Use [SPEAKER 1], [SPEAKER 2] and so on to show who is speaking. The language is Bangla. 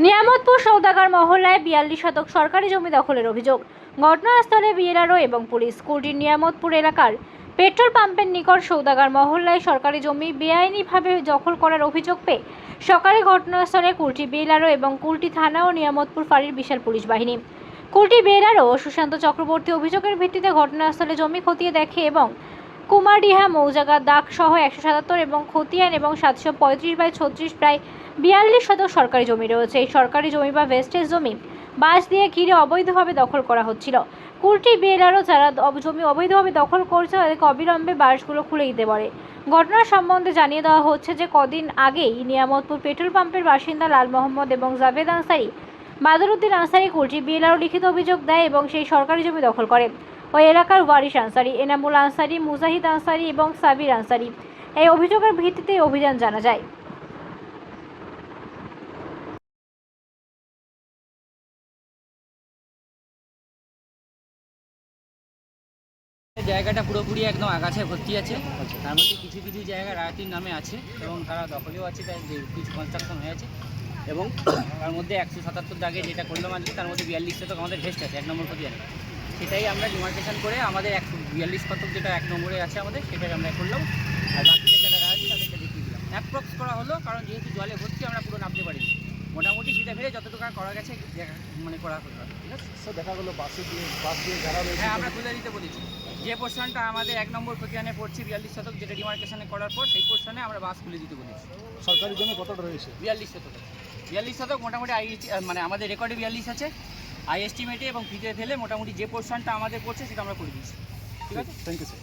[SPEAKER 1] নিয়ামতপুর সৌদাগর মহল্লায় 42 শতক সরকারি জমি দখলের অভিযোগ। ঘটনাস্থলে বিএলআরও এবং পুলিশ। স্কুলটির নিয়ামতপুর এলাকার পেট্রোল পাম্পের নিকট সৌদাগর মহল্লায় সরকারি জমি বেআইনিভাবে দখল করার অভিযোগ পেয়ে সকালে ঘটনাস্থলে কুলটি বিএলআরও এবং কুলটি থানা ও নিয়ামতপুর ফাঁড়ির বিশাল পুলিশ বাহিনী। কুলটি বিএলআরও সুশান্ত চক্রবর্তী অভিযোগের ভিত্তিতে ঘটনাস্থলে জমি খতিয়ে দেখে এবং কুমারডিহা মৌজাগার দাগ সহ 177 এবং খতিয়ান এবং 735/36 প্রায় 42 শতক সরকারি জমি রয়েছে। এই সরকারি জমি বা ভেস্টেজ জমি বাঁশ দিয়ে ঘিরে অবৈধভাবে দখল করা হচ্ছিল। কুলটি বিএলআরও যারা জমি অবৈধভাবে দখল করছে তাদেরকে অবিলম্বে বাঁশগুলো খুলে দিতে পারে। ঘটনার সম্বন্ধে জানিয়ে দেওয়া হচ্ছে যে কদিন আগেই নিয়ামতপুর পেট্রোল পাম্পের বাসিন্দা লাল মোহাম্মদ এবং জাভেদ আনসারি, বাদরুদ্দিন আনসারি কুলটি বিএলআরও লিখিত অভিযোগ দেয় এবং সেই সরকারি জমি দখল করে। ওই এলাকার ওয়ারিশ আনসারি, এনামুল আনসারি, মুজাহিদ আনসারি এবং সাবির আনসারি। এই অভিযোগের ভিত্তিতে অভিযান জানা যায়।
[SPEAKER 2] জায়গাটা পুরোপুরি একদম আগাছে ভর্তি আছে। তার মধ্যে কিছু কিছু জায়গা রায়তির নামে আছে এবং তারা দখলেও আছে, তাই কিছু কনস্ট্রাকশন হয়ে আছে এবং তার মধ্যে 177 দাগে যেটা করলাম আজকে তার মধ্যে 42 শতক আমাদের ভেস্ট আছে 1 নম্বর খতিয়ানে। সেটাই আমরা ডিমার্কেশন করে আমাদের 142 শতক যেটা 1 নম্বরে আছে আমাদের সেটাই আমরা করলাম, আর বাকিটা যারা আছে তাদেরকে দেখিয়ে দিলাম। অ্যাপ্রক্স করা হলো, কারণ যেহেতু জলে ভর্তি আমরা পুরো নামতে পারিনি, মোটামুটি ফিরে ফিরে যতটুকু করা গেছে মানে করা হলো। ঠিক আছে
[SPEAKER 3] স্যার, দেখা গেলো বাস দিয়ে যারা রয়েছে।
[SPEAKER 2] হ্যাঁ, আমরা তুলে দিতে বলেছি। যে পোর্শনটা আমাদের 1 নম্বর খতিয়ানে পড়ছে 42 শতক, যেটা ডিমার্কেশনে করার পর সেই পোর্শনে আমরা বাস খুলে দিতে বলেছি।
[SPEAKER 3] সরকারি জমি কতটা রয়েছে?
[SPEAKER 2] 42 শতক। 42 শতক মোটামুটি মানে আমাদের রেকর্ডে 42 আছে, আই এস্টিমেটে এবং ফিতে ফেলে মোটামুটি যে পোর্শনটা আমাদের পড়ছে সেটা আমরা করে দিচ্ছি। ঠিক আছে,
[SPEAKER 3] থ্যাংক ইউ স্যার।